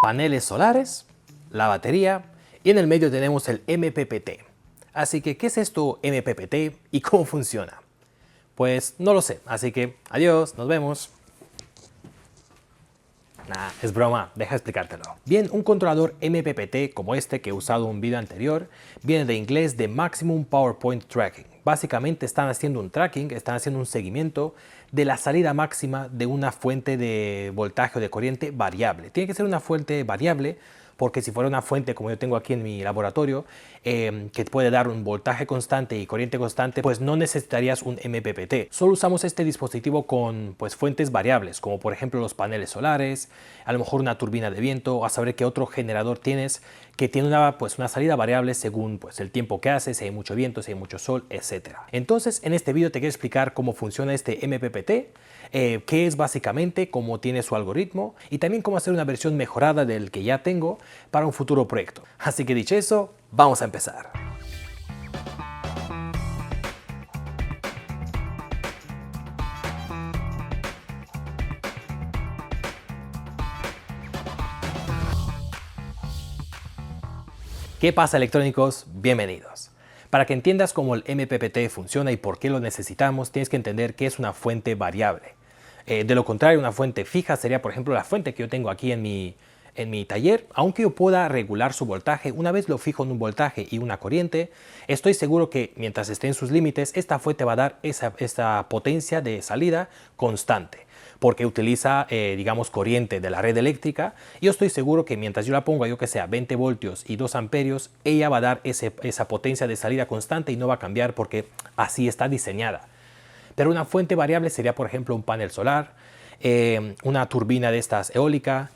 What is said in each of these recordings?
paneles solares, la batería y en el medio tenemos el MPPT. Así que, ¿qué es esto MPPT y cómo funciona? Pues no lo sé, así que adiós, nos vemos. Nah, es broma, deja explicártelo. Bien, un controlador MPPT como este que he usado en un video anterior viene de inglés de Maximum Power Point Tracking. Básicamente están haciendo un tracking, están haciendo un seguimiento de la salida máxima de una fuente de voltaje o de corriente variable. Tiene que ser una fuente variable porque si fuera una fuente como yo tengo aquí en mi laboratorio que puede dar un voltaje constante y corriente constante, pues no necesitarías un MPPT. Solo usamos este dispositivo con fuentes variables, como por ejemplo los paneles solares, a lo mejor una turbina de viento, o a saber qué otro generador tienes que tiene una salida variable según el tiempo que hace, si hay mucho viento, si hay mucho sol, etc. Entonces en este video te quiero explicar cómo funciona este MPPT, qué es básicamente, cómo tiene su algoritmo y también cómo hacer una versión mejorada del que ya tengo para un futuro proyecto. Así que dicho eso, vamos a empezar. ¿Qué pasa, electrónicos? Bienvenidos. Para que entiendas cómo el MPPT funciona y por qué lo necesitamos, tienes que entender qué es una fuente variable. De lo contrario, una fuente fija sería, por ejemplo, la fuente que yo tengo aquí en mi taller. Aunque yo pueda regular su voltaje, una vez lo fijo en un voltaje y una corriente, estoy seguro que mientras esté en sus límites, esta fuente va a dar esa potencia de salida constante, porque utiliza, digamos, corriente de la red eléctrica. Yo estoy seguro que mientras yo la ponga, yo que sea 20 voltios y 2 amperios, ella va a dar esa potencia de salida constante y no va a cambiar porque así está diseñada. Pero una fuente variable sería, por ejemplo, un panel solar, una turbina de estas eólica,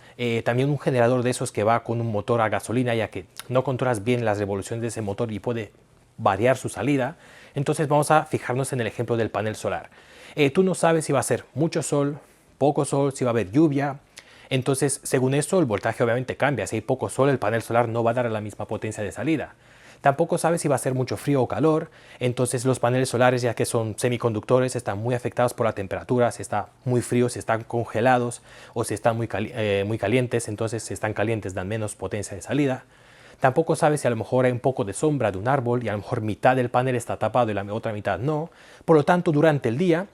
también un generador de esos que va con un motor a gasolina, ya que no controlas bien las revoluciones de ese motor y puede variar su salida. Entonces vamos a fijarnos en el ejemplo del panel solar. Tú no sabes si va a ser mucho sol, poco sol, si va a haber lluvia. Entonces, según esto, el voltaje obviamente cambia. Si hay poco sol, el panel solar no va a dar la misma potencia de salida. Tampoco sabes si va a ser mucho frío o calor. Entonces los paneles solares, ya que son semiconductores, están muy afectados por la temperatura. Si está muy frío, si están congelados o si están muy calientes. Entonces si están calientes dan menos potencia de salida. Tampoco sabes si a lo mejor hay un poco de sombra de un árbol y a lo mejor mitad del panel está tapado y la otra mitad no. Por lo tanto, durante el día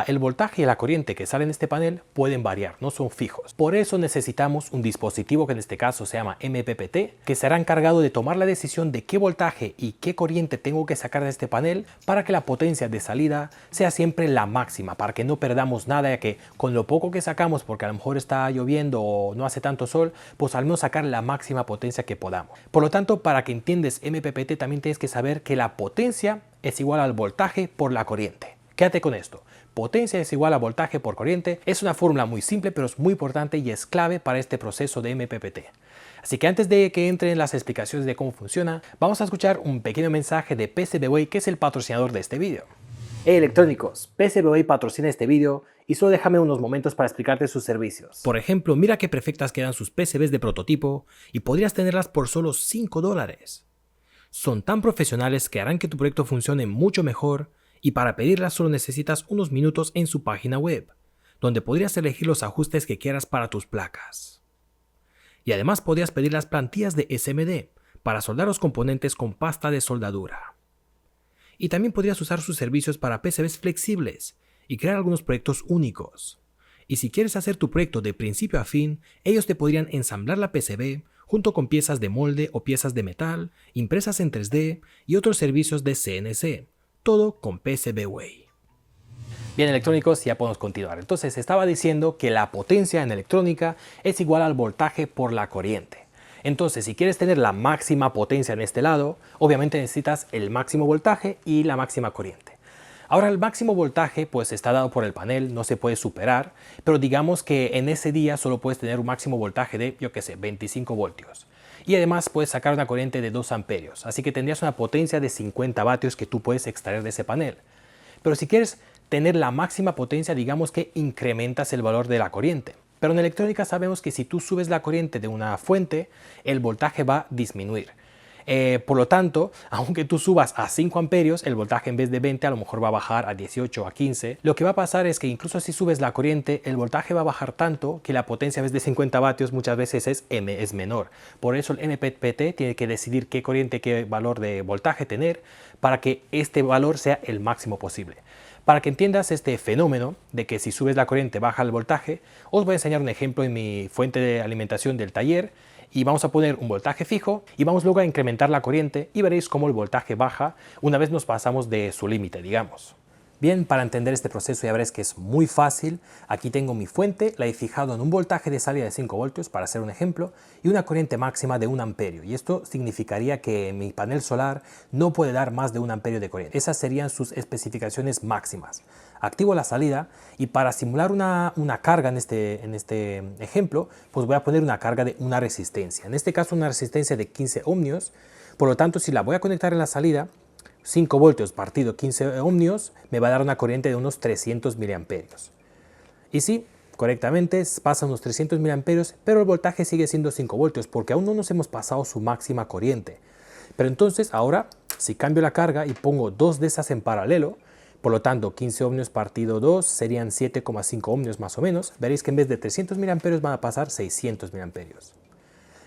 el voltaje y la corriente que salen de este panel pueden variar, no son fijos. Por eso necesitamos un dispositivo que en este caso se llama MPPT, que será encargado de tomar la decisión de qué voltaje y qué corriente tengo que sacar de este panel para que la potencia de salida sea siempre la máxima, para que no perdamos nada, ya que con lo poco que sacamos, porque a lo mejor está lloviendo o no hace tanto sol, pues al menos sacar la máxima potencia que podamos. Por lo tanto, para que entiendas MPPT también tienes que saber que la potencia es igual al voltaje por la corriente. Quédate con esto. Potencia es igual a voltaje por corriente. Es una fórmula muy simple, pero es muy importante y es clave para este proceso de MPPT. Así que antes de que entre en las explicaciones de cómo funciona, vamos a escuchar un pequeño mensaje de PCBWay, que es el patrocinador de este vídeo. Hey electrónicos, PCBWay patrocina este vídeo y solo déjame unos momentos para explicarte sus servicios. Por ejemplo, mira qué perfectas quedan sus PCBs de prototipo y podrías tenerlas por solo $5. Son tan profesionales que harán que tu proyecto funcione mucho mejor. Y para pedirlas solo necesitas unos minutos en su página web, donde podrías elegir los ajustes que quieras para tus placas. Y además podrías pedir las plantillas de SMD para soldar los componentes con pasta de soldadura. Y también podrías usar sus servicios para PCBs flexibles y crear algunos proyectos únicos. Y si quieres hacer tu proyecto de principio a fin, ellos te podrían ensamblar la PCB junto con piezas de molde o piezas de metal, impresas en 3D y otros servicios de CNC. Todo con PCBWay. Bien, electrónicos, ya podemos continuar. Entonces estaba diciendo que la potencia en electrónica es igual al voltaje por la corriente. Entonces, si quieres tener la máxima potencia en este lado, obviamente necesitas el máximo voltaje y la máxima corriente. Ahora, el máximo voltaje pues está dado por el panel, no se puede superar, pero digamos que en ese día solo puedes tener un máximo voltaje de, 25 voltios. Y además puedes sacar una corriente de 2 amperios, así que tendrías una potencia de 50 vatios que tú puedes extraer de ese panel. Pero si quieres tener la máxima potencia, digamos que incrementas el valor de la corriente. Pero en electrónica sabemos que si tú subes la corriente de una fuente, el voltaje va a disminuir. Por lo tanto, aunque tú subas a 5 amperios, el voltaje en vez de 20 a lo mejor va a bajar a 18 o a 15. Lo que va a pasar es que incluso si subes la corriente, el voltaje va a bajar tanto que la potencia en vez de 50 vatios muchas veces es menor. Por eso el MPPT tiene que decidir qué corriente, qué valor de voltaje tener para que este valor sea el máximo posible. Para que entiendas este fenómeno de que si subes la corriente baja el voltaje, os voy a enseñar un ejemplo en mi fuente de alimentación del taller y vamos a poner un voltaje fijo y vamos luego a incrementar la corriente y veréis cómo el voltaje baja una vez nos pasamos de su límite, digamos. Bien, para entender este proceso ya veréis que es muy fácil. Aquí tengo mi fuente, la he fijado en un voltaje de salida de 5 voltios para hacer un ejemplo y una corriente máxima de 1 amperio. Y esto significaría que mi panel solar no puede dar más de 1 amperio de corriente. Esas serían sus especificaciones máximas. Activo la salida y para simular una carga en este ejemplo, pues voy a poner una carga de una resistencia. En este caso una resistencia de 15 ohmios. Por lo tanto, si la voy a conectar en la salida, 5 voltios partido 15 ohmios me va a dar una corriente de unos 300 miliamperios. Y sí, correctamente pasa unos 300 miliamperios, pero el voltaje sigue siendo 5 voltios porque aún no nos hemos pasado su máxima corriente. Pero entonces ahora, si cambio la carga y pongo dos de esas en paralelo, por lo tanto 15 ohmios partido 2 serían 7,5 ohmios más o menos, veréis que en vez de 300 miliamperios van a pasar 600 miliamperios.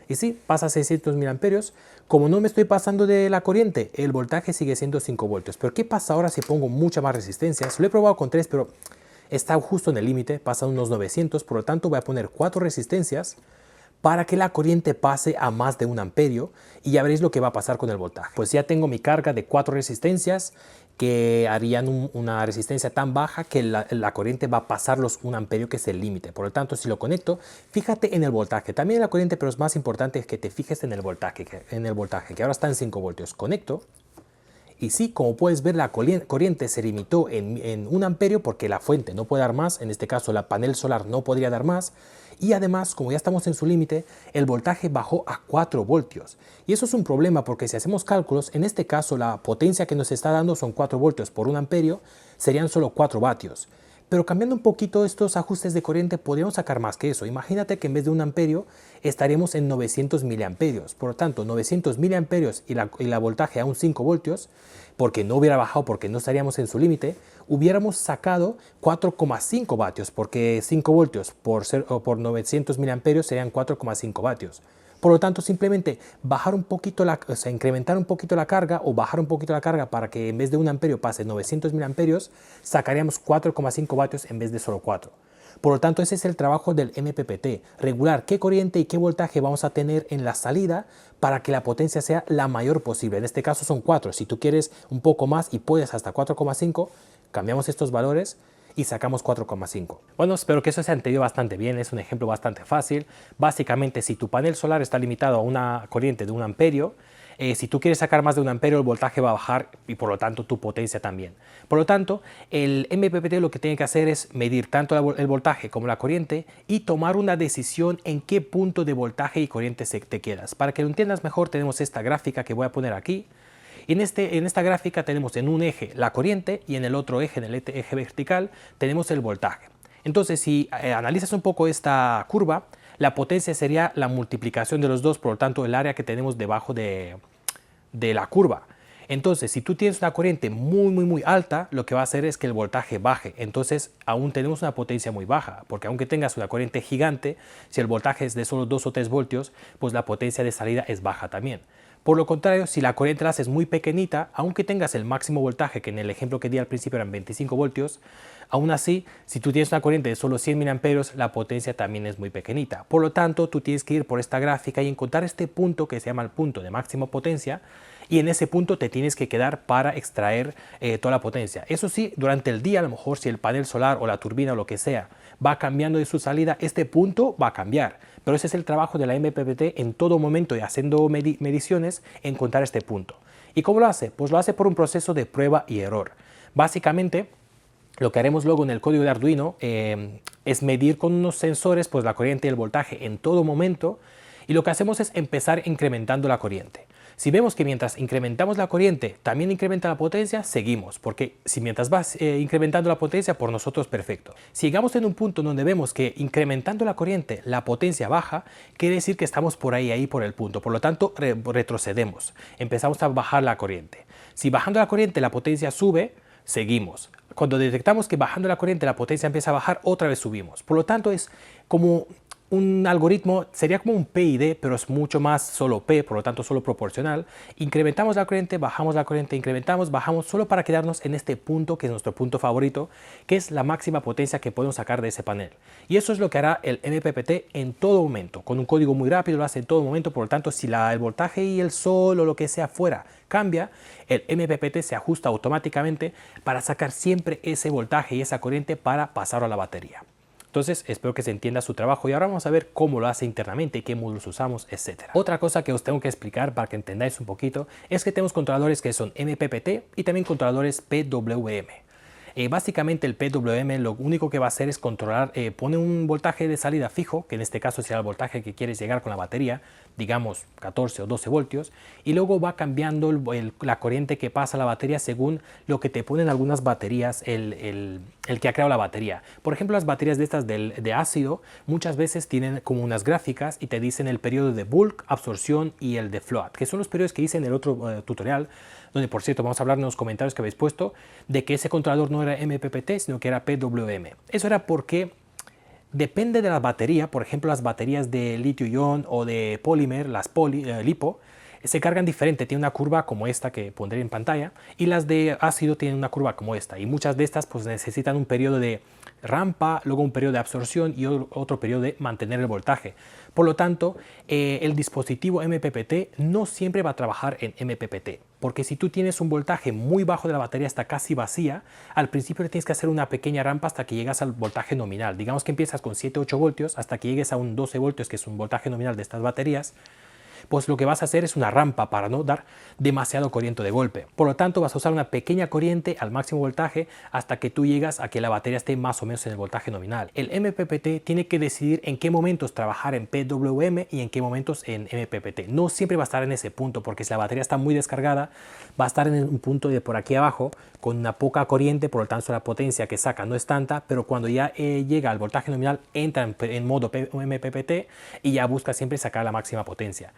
Y sí, pasa 600 miliamperios. Como no me estoy pasando de la corriente, el voltaje sigue siendo 5 voltios. Pero ¿qué pasa ahora si pongo mucha más resistencia? Lo he probado con 3, pero está justo en el límite, pasa unos 900. Por lo tanto, voy a poner 4 resistencias para que la corriente pase a más de 1 amperio y ya veréis lo que va a pasar con el voltaje. Pues ya tengo mi carga de 4 resistencias que harían una resistencia tan baja que la corriente va a pasar los 1 amperio, que es el límite. Por lo tanto, si lo conecto, fíjate en el voltaje, también en la corriente, pero es más importante que te fijes en el voltaje, que ahora está en 5 voltios. Conecto. Y sí, como puedes ver, la corriente se limitó en 1 amperio porque la fuente no puede dar más, en este caso la panel solar no podría dar más, y además, como ya estamos en su límite, el voltaje bajó a 4 voltios. Y eso es un problema porque si hacemos cálculos, en este caso la potencia que nos está dando son 4 voltios por 1 amperio, serían solo 4 vatios. Pero cambiando un poquito estos ajustes de corriente, podríamos sacar más que eso. Imagínate que en vez de 1 amperio estaríamos en 900 miliamperios. Por lo tanto, 900 miliamperios y la voltaje a un 5 voltios, porque no hubiera bajado, porque no estaríamos en su límite, hubiéramos sacado 4,5 vatios, porque 5 voltios por 900 miliamperios serían 4,5 vatios. Por lo tanto, simplemente bajar un poquito incrementar un poquito la carga o bajar un poquito la carga para que en vez de 1 amperio pase 900 miliamperios, sacaríamos 4,5 vatios en vez de solo 4. Por lo tanto, ese es el trabajo del MPPT, regular qué corriente y qué voltaje vamos a tener en la salida para que la potencia sea la mayor posible. En este caso son 4. Si tú quieres un poco más y puedes hasta 4,5, cambiamos estos valores y sacamos 4,5. Bueno, espero que eso se ha entendido bastante bien, es un ejemplo bastante fácil. Básicamente, si tu panel solar está limitado a una corriente de 1 amperio, si tú quieres sacar más de 1 amperio, el voltaje va a bajar y por lo tanto tu potencia también. Por lo tanto, el MPPT lo que tiene que hacer es medir tanto el voltaje como la corriente y tomar una decisión en qué punto de voltaje y corriente te quedas. Para que lo entiendas mejor, tenemos esta gráfica que voy a poner aquí. En esta gráfica tenemos en un eje la corriente y en el otro eje, en el eje vertical, tenemos el voltaje. Entonces, si analizas un poco esta curva, la potencia sería la multiplicación de los dos, por lo tanto, el área que tenemos debajo de la curva. Entonces, si tú tienes una corriente muy alta, lo que va a hacer es que el voltaje baje. Entonces, aún tenemos una potencia muy baja, porque aunque tengas una corriente gigante, si el voltaje es de solo 2 o 3 voltios, pues la potencia de salida es baja también. Por lo contrario, si la corriente la haces muy pequeñita, aunque tengas el máximo voltaje, que en el ejemplo que di al principio eran 25 voltios, aún así, si tú tienes una corriente de solo 100 miliamperios, la potencia también es muy pequeñita. Por lo tanto, tú tienes que ir por esta gráfica y encontrar este punto que se llama el punto de máxima potencia, y en ese punto te tienes que quedar para extraer toda la potencia. Eso sí, durante el día, a lo mejor si el panel solar o la turbina o lo que sea va cambiando de su salida, este punto va a cambiar. Pero ese es el trabajo de la MPPT en todo momento y haciendo mediciones, encontrar este punto. ¿Y cómo lo hace? Pues lo hace por un proceso de prueba y error. Básicamente, lo que haremos luego en el código de Arduino es medir con unos sensores pues, la corriente y el voltaje en todo momento, y lo que hacemos es empezar incrementando la corriente. Si vemos que mientras incrementamos la corriente también incrementa la potencia, seguimos, porque si mientras vas incrementando la potencia, por nosotros perfecto. Si llegamos en un punto donde vemos que incrementando la corriente la potencia baja, quiere decir que estamos por ahí por el punto, por lo tanto retrocedemos, empezamos a bajar la corriente. Si bajando la corriente la potencia sube, seguimos. Cuando detectamos que bajando la corriente la potencia empieza a bajar, otra vez subimos. Por lo tanto es como un algoritmo, sería como un P y D, pero es mucho más solo P, por lo tanto solo proporcional. Incrementamos la corriente, incrementamos, bajamos, solo para quedarnos en este punto, que es nuestro punto favorito, que es la máxima potencia que podemos sacar de ese panel. Y eso es lo que hará el MPPT en todo momento, con un código muy rápido, lo hace en todo momento. Por lo tanto, si el voltaje y el sol o lo que sea fuera cambia, el MPPT se ajusta automáticamente para sacar siempre ese voltaje y esa corriente para pasarlo a la batería. Entonces, espero que se entienda su trabajo y ahora vamos a ver cómo lo hace internamente, qué módulos usamos, etc. Otra cosa que os tengo que explicar para que entendáis un poquito es que tenemos controladores que son MPPT y también controladores PWM. Básicamente el PWM lo único que va a hacer es controlar, pone un voltaje de salida fijo, que en este caso será el voltaje que quieres llegar con la batería, digamos 14 o 12 voltios, y luego va cambiando la corriente que pasa a la batería según lo que te ponen algunas baterías, el que ha creado la batería. Por ejemplo, las baterías de estas de ácido muchas veces tienen como unas gráficas y te dicen el periodo de bulk, absorción y el de float, que son los periodos que hice en el otro tutorial, donde por cierto vamos a hablar en los comentarios que habéis puesto de que ese controlador no era MPPT sino que era PWM. Eso era porque depende de la batería. Por ejemplo, las baterías de litio-ion o de polímer, las LiPo, se cargan diferente, tiene una curva como esta que pondré en pantalla, y las de ácido tienen una curva como esta, y muchas de estas pues necesitan un periodo de rampa, luego un periodo de absorción y otro periodo de mantener el voltaje. Por lo tanto, el dispositivo MPPT no siempre va a trabajar en MPPT, porque si tú tienes un voltaje muy bajo de la batería hasta casi vacía, al principio le tienes que hacer una pequeña rampa hasta que llegas al voltaje nominal. Digamos que empiezas con 7-8 voltios hasta que llegues a un 12 voltios, que es un voltaje nominal de estas baterías. Pues lo que vas a hacer es una rampa para no dar demasiado corriente de golpe. Por lo tanto, vas a usar una pequeña corriente al máximo voltaje hasta que tú llegas a que la batería esté más o menos en el voltaje nominal. El MPPT tiene que decidir en qué momentos trabajar en PWM y en qué momentos en MPPT. No siempre va a estar en ese punto, porque si la batería está muy descargada, va a estar en un punto de por aquí abajo con una poca corriente, por lo tanto la potencia que saca no es tanta, pero cuando ya llega al voltaje nominal entra en modo MPPT y ya busca siempre sacar la máxima potencia.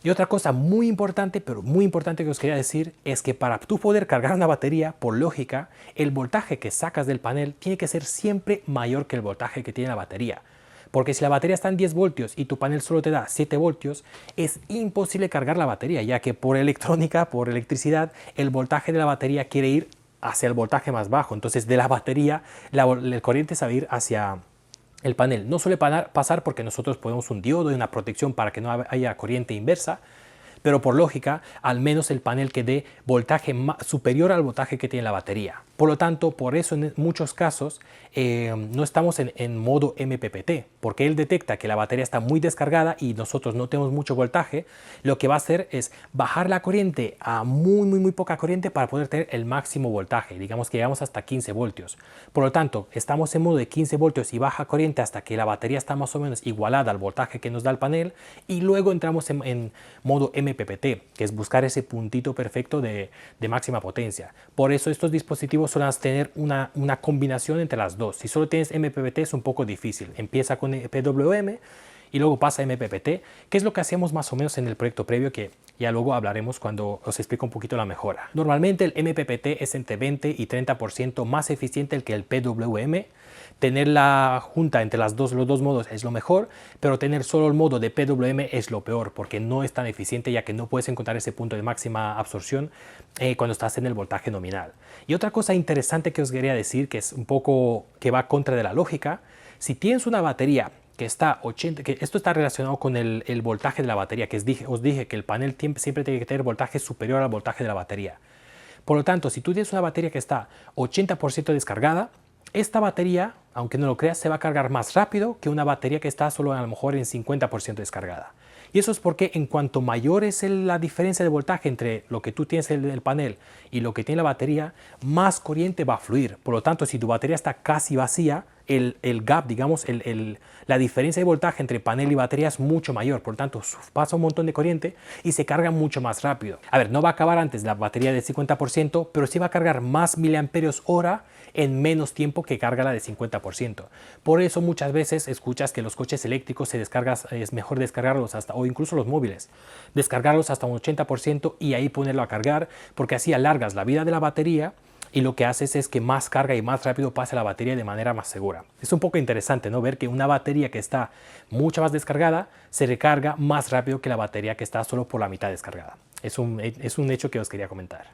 Y otra cosa muy importante, pero muy importante que os quería decir, es que para tú poder cargar una batería, por lógica, el voltaje que sacas del panel tiene que ser siempre mayor que el voltaje que tiene la batería. Porque si la batería está en 10 voltios y tu panel solo te da 7 voltios, es imposible cargar la batería, ya que por electrónica, por electricidad, el voltaje de la batería quiere ir hacia el voltaje más bajo. Entonces de la batería, la corriente se va a ir hacia el panel. No suele pasar porque nosotros ponemos un diodo y una protección para que no haya corriente inversa, pero por lógica, al menos el panel que dé voltaje superior al voltaje que tiene la batería. Por lo tanto, por eso en muchos casos no estamos en modo MPPT, porque él detecta que la batería está muy descargada y nosotros no tenemos mucho voltaje. Lo que va a hacer es bajar la corriente a muy poca corriente para poder tener el máximo voltaje. Digamos que llegamos hasta 15 voltios. Por lo tanto, estamos en modo de 15 voltios y baja corriente hasta que la batería está más o menos igualada al voltaje que nos da el panel, y luego entramos en modo MPPT, que es buscar ese puntito perfecto de máxima potencia. Por eso estos dispositivos suelen tener una combinación entre las dos. Si solo tienes MPPT es un poco difícil. Empieza con PWM y luego pasa a MPPT, que es lo que hacíamos más o menos en el proyecto previo, que ya luego hablaremos cuando os explico un poquito la mejora. Normalmente el MPPT es entre 20 y 30% más eficiente que el PWM. Tener la junta entre los dos modos es lo mejor, pero tener solo el modo de PWM es lo peor, porque no es tan eficiente, ya que no puedes encontrar ese punto de máxima absorción cuando estás en el voltaje nominal. Y otra cosa interesante que os quería decir, que es un poco que va contra de la lógica: si tienes una batería que está 80, que esto está relacionado con el voltaje de la batería, que os dije que el panel siempre tiene que tener voltaje superior al voltaje de la batería. Por lo tanto, si tú tienes una batería que está 80% descargada, esta batería aunque no lo creas, se va a cargar más rápido que una batería que está solo a lo mejor en 50% descargada. Y eso es porque en cuanto mayor es la diferencia de voltaje entre lo que tú tienes en el panel y lo que tiene la batería, más corriente va a fluir. Por lo tanto, si tu batería está casi vacía, el gap, digamos, la diferencia de voltaje entre panel y batería es mucho mayor. Por lo tanto, pasa un montón de corriente y se carga mucho más rápido. A ver, no va a acabar antes la batería del 50%, pero sí va a cargar más miliamperios hora en menos tiempo que carga la de 50%. Por eso muchas veces escuchas que los coches eléctricos es mejor descargarlos hasta, o incluso los móviles, descargarlos hasta un 80% y ahí ponerlo a cargar, porque así alargas la vida de la batería y lo que haces es que más carga y más rápido pasa la batería de manera más segura. Es un poco interesante, ¿no? Ver que una batería que está mucho más descargada se recarga más rápido que la batería que está solo por la mitad descargada. Es un hecho que os quería comentar.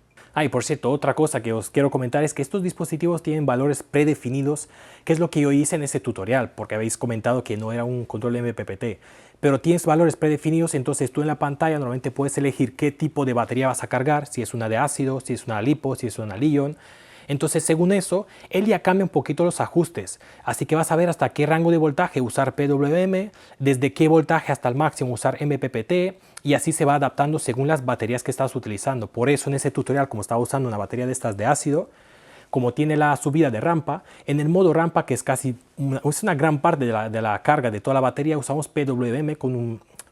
Y por cierto, otra cosa que os quiero comentar es que estos dispositivos tienen valores predefinidos, que es lo que yo hice en ese tutorial, porque habéis comentado que no era un control MPPT. Pero tienes valores predefinidos, entonces tú en la pantalla normalmente puedes elegir qué tipo de batería vas a cargar, si es una de ácido, si es una LiPo, si es una Li-ion. Entonces, según eso, él ya cambia un poquito los ajustes. Así que vas a ver hasta qué rango de voltaje usar PWM, desde qué voltaje hasta el máximo usar MPPT, y así se va adaptando según las baterías que estás utilizando. Por eso en ese tutorial, como estaba usando una batería de estas de ácido, como tiene la subida de rampa, en el modo rampa, que es casi una gran parte de la carga de toda la batería, usamos PWM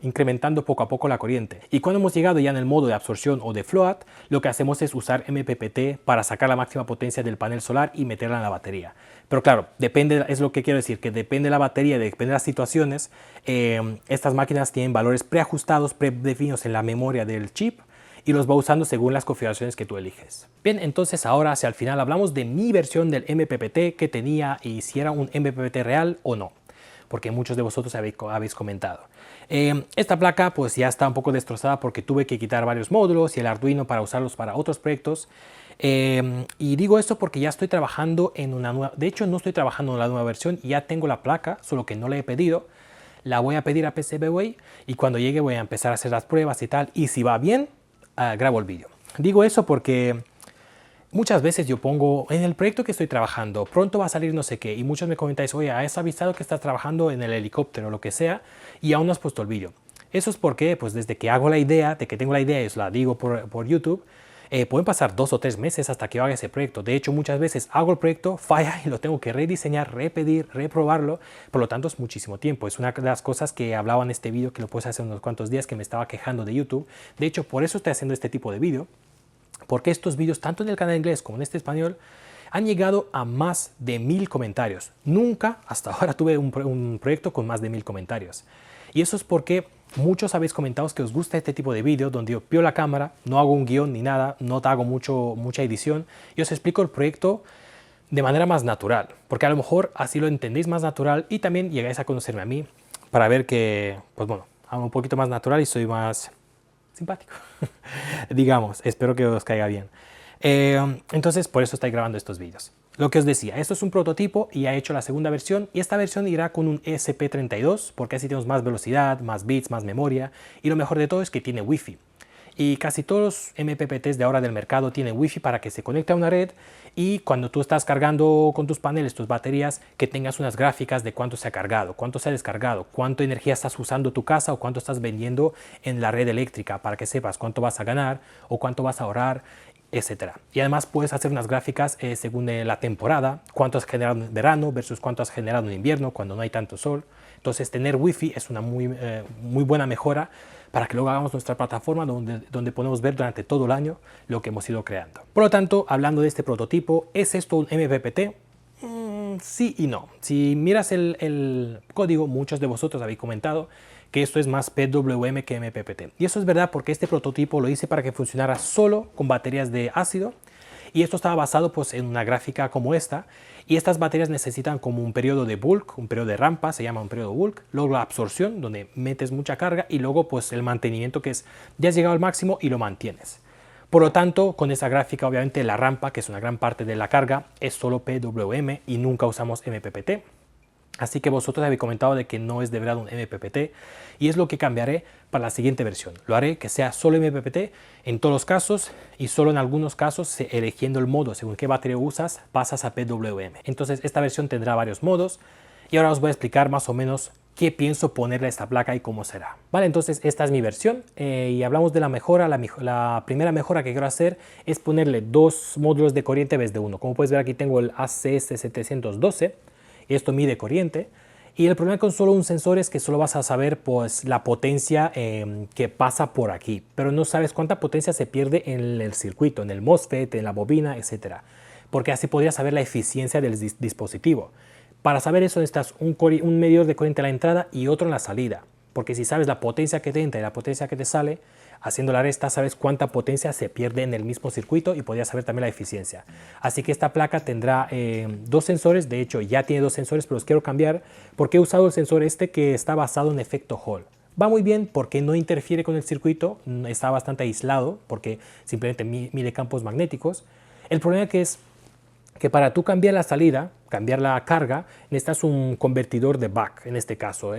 incrementando poco a poco la corriente. Y cuando hemos llegado ya en el modo de absorción o de float, lo que hacemos es usar MPPT para sacar la máxima potencia del panel solar y meterla en la batería. Pero claro, depende, es lo que quiero decir, que depende de la batería, depende de las situaciones. Estas máquinas tienen valores preajustados, predefinidos en la memoria del chip, y los va usando según las configuraciones que tú eliges. Bien, entonces ahora hacia el final hablamos de mi versión del MPPT que tenía y si era un MPPT real o no, porque muchos de vosotros habéis comentado. Esta placa pues ya está un poco destrozada porque tuve que quitar varios módulos y el Arduino para usarlos para otros proyectos. Y digo esto porque ya estoy trabajando en una nueva, de hecho no estoy trabajando en la nueva versión, ya tengo la placa, solo que no la he pedido. La voy a pedir a PCBWay y cuando llegue voy a empezar a hacer las pruebas y tal, y si va bien, grabo el vídeo. Digo eso porque muchas veces yo pongo en el proyecto que estoy trabajando, pronto va a salir no sé qué, y muchos me comentáis, oye, ¿has avisado que estás trabajando en el helicóptero o lo que sea? Y aún no has puesto el vídeo. Eso es porque, pues desde que hago la idea, de que tengo la idea y os la digo por YouTube, pueden pasar 2 o 3 meses hasta que yo haga ese proyecto. De hecho, muchas veces hago el proyecto, falla y lo tengo que rediseñar, repetir, reprobarlo. Por lo tanto, es muchísimo tiempo. Es una de las cosas que hablaba en este vídeo, que lo puse hace unos cuantos días, que me estaba quejando de YouTube. De hecho, por eso estoy haciendo este tipo de vídeo, porque estos vídeos, tanto en el canal inglés como en este español, han llegado a más de 1000 comentarios. Nunca hasta ahora tuve un proyecto con más de 1000 comentarios. Y eso es porque muchos habéis comentado que os gusta este tipo de vídeo donde yo pío la cámara, no hago un guión ni nada, no te hago mucha edición y os explico el proyecto de manera más natural, porque a lo mejor así lo entendéis más natural y también llegáis a conocerme a mí para ver que, pues bueno, hago un poquito más natural y soy más simpático, digamos, espero que os caiga bien. Entonces, por eso estoy grabando estos vídeos. Lo que os decía, esto es un prototipo y he hecho la segunda versión y esta versión irá con un ESP32 porque así tenemos más velocidad, más bits, más memoria y lo mejor de todo es que tiene Wi-Fi. Y casi todos los MPPTs de ahora del mercado tienen Wi-Fi para que se conecte a una red y cuando tú estás cargando con tus paneles, tus baterías, que tengas unas gráficas de cuánto se ha cargado, cuánto se ha descargado, cuánta energía estás usando tu casa o cuánto estás vendiendo en la red eléctrica para que sepas cuánto vas a ganar o cuánto vas a ahorrar, etcétera. Y además puedes hacer unas gráficas según la temporada, cuánto has generado en verano versus cuánto has generado en invierno cuando no hay tanto sol. Entonces tener Wi-Fi es una muy buena mejora para que luego hagamos nuestra plataforma donde podemos ver durante todo el año lo que hemos ido creando. Por lo tanto, hablando de este prototipo, ¿es esto un MPPT? Sí y no. Si miras el código, muchos de vosotros habéis comentado que esto es más PWM que MPPT. Y eso es verdad porque este prototipo lo hice para que funcionara solo con baterías de ácido y esto estaba basado pues, en una gráfica como esta y estas baterías necesitan como un periodo de bulk, un periodo de rampa, se llama un periodo bulk, luego la absorción donde metes mucha carga y luego pues el mantenimiento que es ya has llegado al máximo y lo mantienes. Por lo tanto, con esa gráfica obviamente la rampa, que es una gran parte de la carga, es solo PWM y nunca usamos MPPT. Así que vosotros habéis comentado de que no es de verdad un MPPT y es lo que cambiaré para la siguiente versión. Lo haré que sea solo MPPT en todos los casos y solo en algunos casos eligiendo el modo según qué batería usas pasas a PWM. Entonces esta versión tendrá varios modos y ahora os voy a explicar más o menos qué pienso ponerle a esta placa y cómo será. Vale, entonces esta es mi versión y hablamos de la mejora. La primera mejora que quiero hacer es ponerle dos módulos de corriente en vez de uno. Como puedes ver aquí tengo el ACS 712. Esto mide corriente y el problema con solo un sensor es que solo vas a saber pues la potencia que pasa por aquí, pero no sabes cuánta potencia se pierde en el circuito, en el MOSFET, en la bobina, etcétera, porque así podrías saber la eficiencia del dispositivo. Para saber eso necesitas un medidor de corriente a la entrada y otro en la salida, porque si sabes la potencia que te entra y la potencia que te sale, haciendo la resta sabes cuánta potencia se pierde en el mismo circuito y podrías saber también la eficiencia. Así que esta placa tendrá dos sensores, de hecho ya tiene dos sensores, pero los quiero cambiar porque he usado el sensor este que está basado en efecto Hall. Va muy bien porque no interfiere con el circuito, está bastante aislado porque simplemente mide campos magnéticos. El problema es que para tú cambiar la salida, cambiar la carga, necesitas un convertidor de Buck en este caso.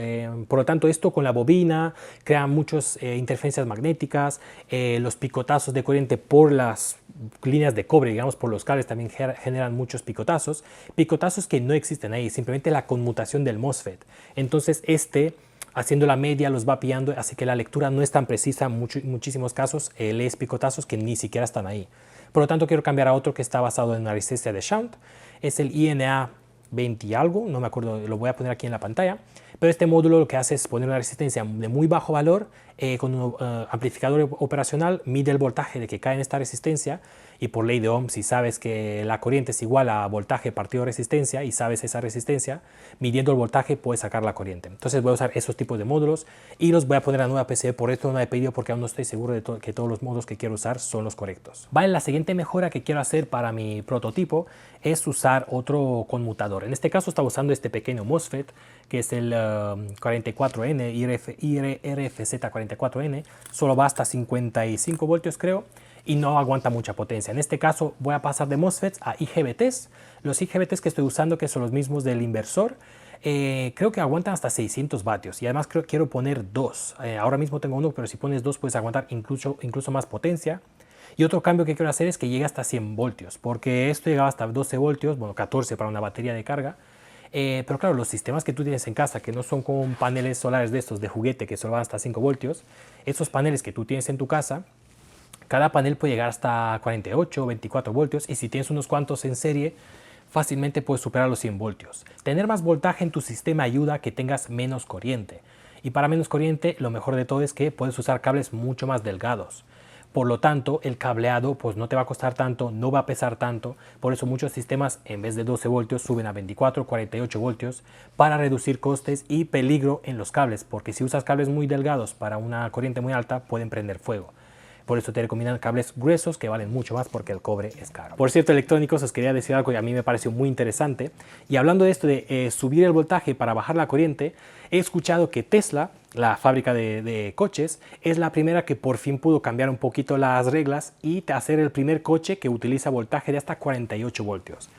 Por lo tanto, esto con la bobina crea muchas interferencias magnéticas, los picotazos de corriente por las líneas de cobre, digamos por los cables también generan muchos picotazos que no existen ahí, simplemente la conmutación del MOSFET. Entonces haciendo la media los va pillando, así que la lectura no es tan precisa en muchísimos casos, lees picotazos que ni siquiera están ahí. Por lo tanto, quiero cambiar a otro que está basado en una resistencia de shunt. Es el INA 20 y algo, no me acuerdo, lo voy a poner aquí en la pantalla. Pero este módulo lo que hace es poner una resistencia de muy bajo valor con un amplificador operacional, mide el voltaje de que cae en esta resistencia y por ley de Ohm, si sabes que la corriente es igual a voltaje partido resistencia y sabes esa resistencia, midiendo el voltaje puedes sacar la corriente. Entonces voy a usar esos tipos de módulos y los voy a poner a nueva PCB, por esto no he pedido porque aún no estoy seguro de que todos los módulos que quiero usar son los correctos. Vale, la siguiente mejora que quiero hacer para mi prototipo es usar otro conmutador. En este caso estaba usando este pequeño MOSFET que es el 44N, RFZ44N, solo va hasta 55 voltios creo, y no aguanta mucha potencia. En este caso voy a pasar de MOSFETs a IGBTs. Los IGBTs que estoy usando, que son los mismos del inversor, creo que aguantan hasta 600 vatios y además quiero poner dos. Ahora mismo tengo uno, pero si pones dos puedes aguantar incluso más potencia. Y otro cambio que quiero hacer es que llegue hasta 100 voltios, porque esto llegaba hasta 12 voltios, bueno 14 para una batería de carga. Pero claro, los sistemas que tú tienes en casa, que no son con paneles solares de estos de juguete que solo van hasta 5 voltios, esos paneles que tú tienes en tu casa, cada panel puede llegar hasta 48 o 24 voltios y si tienes unos cuantos en serie, fácilmente puedes superar los 100 voltios. Tener más voltaje en tu sistema ayuda a que tengas menos corriente. Y para menos corriente, lo mejor de todo es que puedes usar cables mucho más delgados. Por lo tanto, el cableado pues no te va a costar tanto, no va a pesar tanto. Por eso muchos sistemas en vez de 12 voltios suben a 24, 48 voltios para reducir costes y peligro en los cables. Porque si usas cables muy delgados para una corriente muy alta pueden prender fuego. Por eso te recomiendan cables gruesos que valen mucho más porque el cobre es caro. Por cierto, electrónicos, os quería decir algo que a mí me pareció muy interesante. Y hablando de esto de subir el voltaje para bajar la corriente, he escuchado que Tesla, la fábrica de coches, es la primera que por fin pudo cambiar un poquito las reglas y hacer el primer coche que utiliza voltaje de hasta 48 voltios.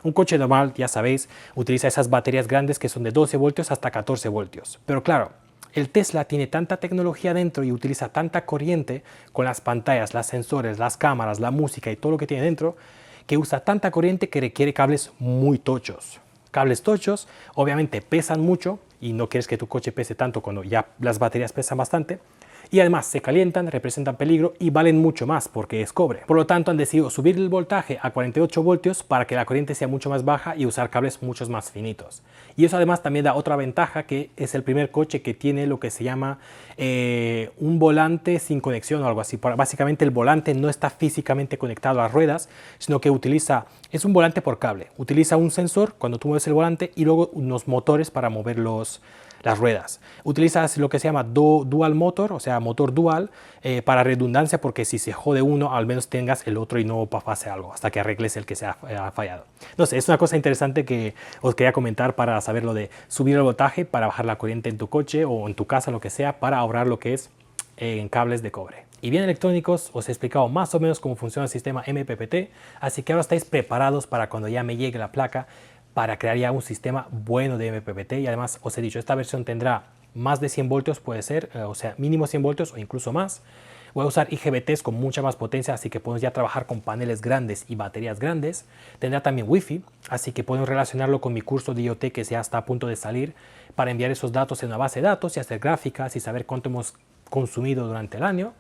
Un coche normal, ya sabéis, utiliza esas baterías grandes que son de 12 voltios hasta 14 voltios. Pero claro, el Tesla tiene tanta tecnología dentro y utiliza tanta corriente con las pantallas, los sensores, las cámaras, la música y todo lo que tiene dentro, que usa tanta corriente que requiere cables muy tochos. Cables tochos obviamente pesan mucho y no quieres que tu coche pese tanto cuando ya las baterías pesan bastante. Y además se calientan, representan peligro y valen mucho más porque es cobre. Por lo tanto han decidido subir el voltaje a 48 voltios para que la corriente sea mucho más baja y usar cables mucho más finitos. Y eso además también da otra ventaja, que es el primer coche que tiene lo que se llama un volante sin conexión o algo así. Básicamente el volante no está físicamente conectado a las ruedas, sino que es un volante por cable. Utiliza un sensor cuando tú mueves el volante y luego unos motores para mover las ruedas. Utilizas lo que se llama dual motor, o sea, motor dual, para redundancia, porque si se jode uno, al menos tengas el otro y no pase algo, hasta que arregles el que se ha fallado. No sé, es una cosa interesante que os quería comentar para saber lo de subir el voltaje, para bajar la corriente en tu coche o en tu casa, lo que sea, para ahorrar lo que es en cables de cobre. Y bien, electrónicos, os he explicado más o menos cómo funciona el sistema MPPT, así que ahora estáis preparados para cuando ya me llegue la placa para crear ya un sistema bueno de MPPT. Y además os he dicho, esta versión tendrá más de 100 voltios, puede ser, o sea, mínimo 100 voltios o incluso más. Voy a usar IGBTs con mucha más potencia, así que podemos ya trabajar con paneles grandes y baterías grandes. Tendrá también Wi-Fi, así que podemos relacionarlo con mi curso de IoT que ya está a punto de salir para enviar esos datos en una base de datos y hacer gráficas y saber cuánto hemos consumido durante el año.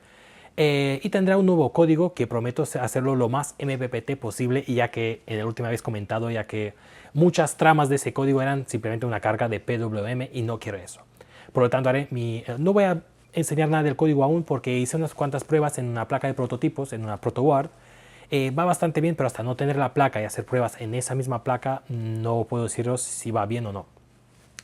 Y tendrá un nuevo código que prometo hacerlo lo más MPPT posible, y ya que en la última vez comentado, ya que muchas tramas de ese código eran simplemente una carga de PWM y no quiero eso. Por lo tanto, no voy a enseñar nada del código aún porque hice unas cuantas pruebas en una placa de prototipos, en una protoboard. Va bastante bien, pero hasta no tener la placa y hacer pruebas en esa misma placa, no puedo deciros si va bien o no.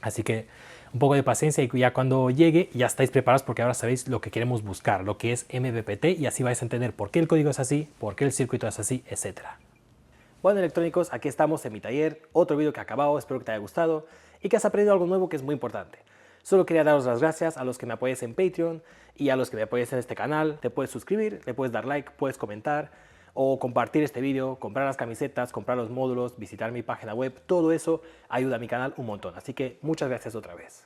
Así que un poco de paciencia y ya cuando llegue ya estáis preparados, porque ahora sabéis lo que queremos buscar, lo que es MPPT, y así vais a entender por qué el código es así, por qué el circuito es así, etc. Bueno, electrónicos, aquí estamos en mi taller, otro vídeo que ha acabado, espero que te haya gustado y que has aprendido algo nuevo que es muy importante. Solo quería daros las gracias a los que me apoyáis en Patreon y a los que me apoyáis en este canal. Te puedes suscribir, le puedes dar like, puedes comentar o compartir este vídeo, comprar las camisetas, comprar los módulos, visitar mi página web. Todo eso ayuda a mi canal un montón. Así que muchas gracias otra vez.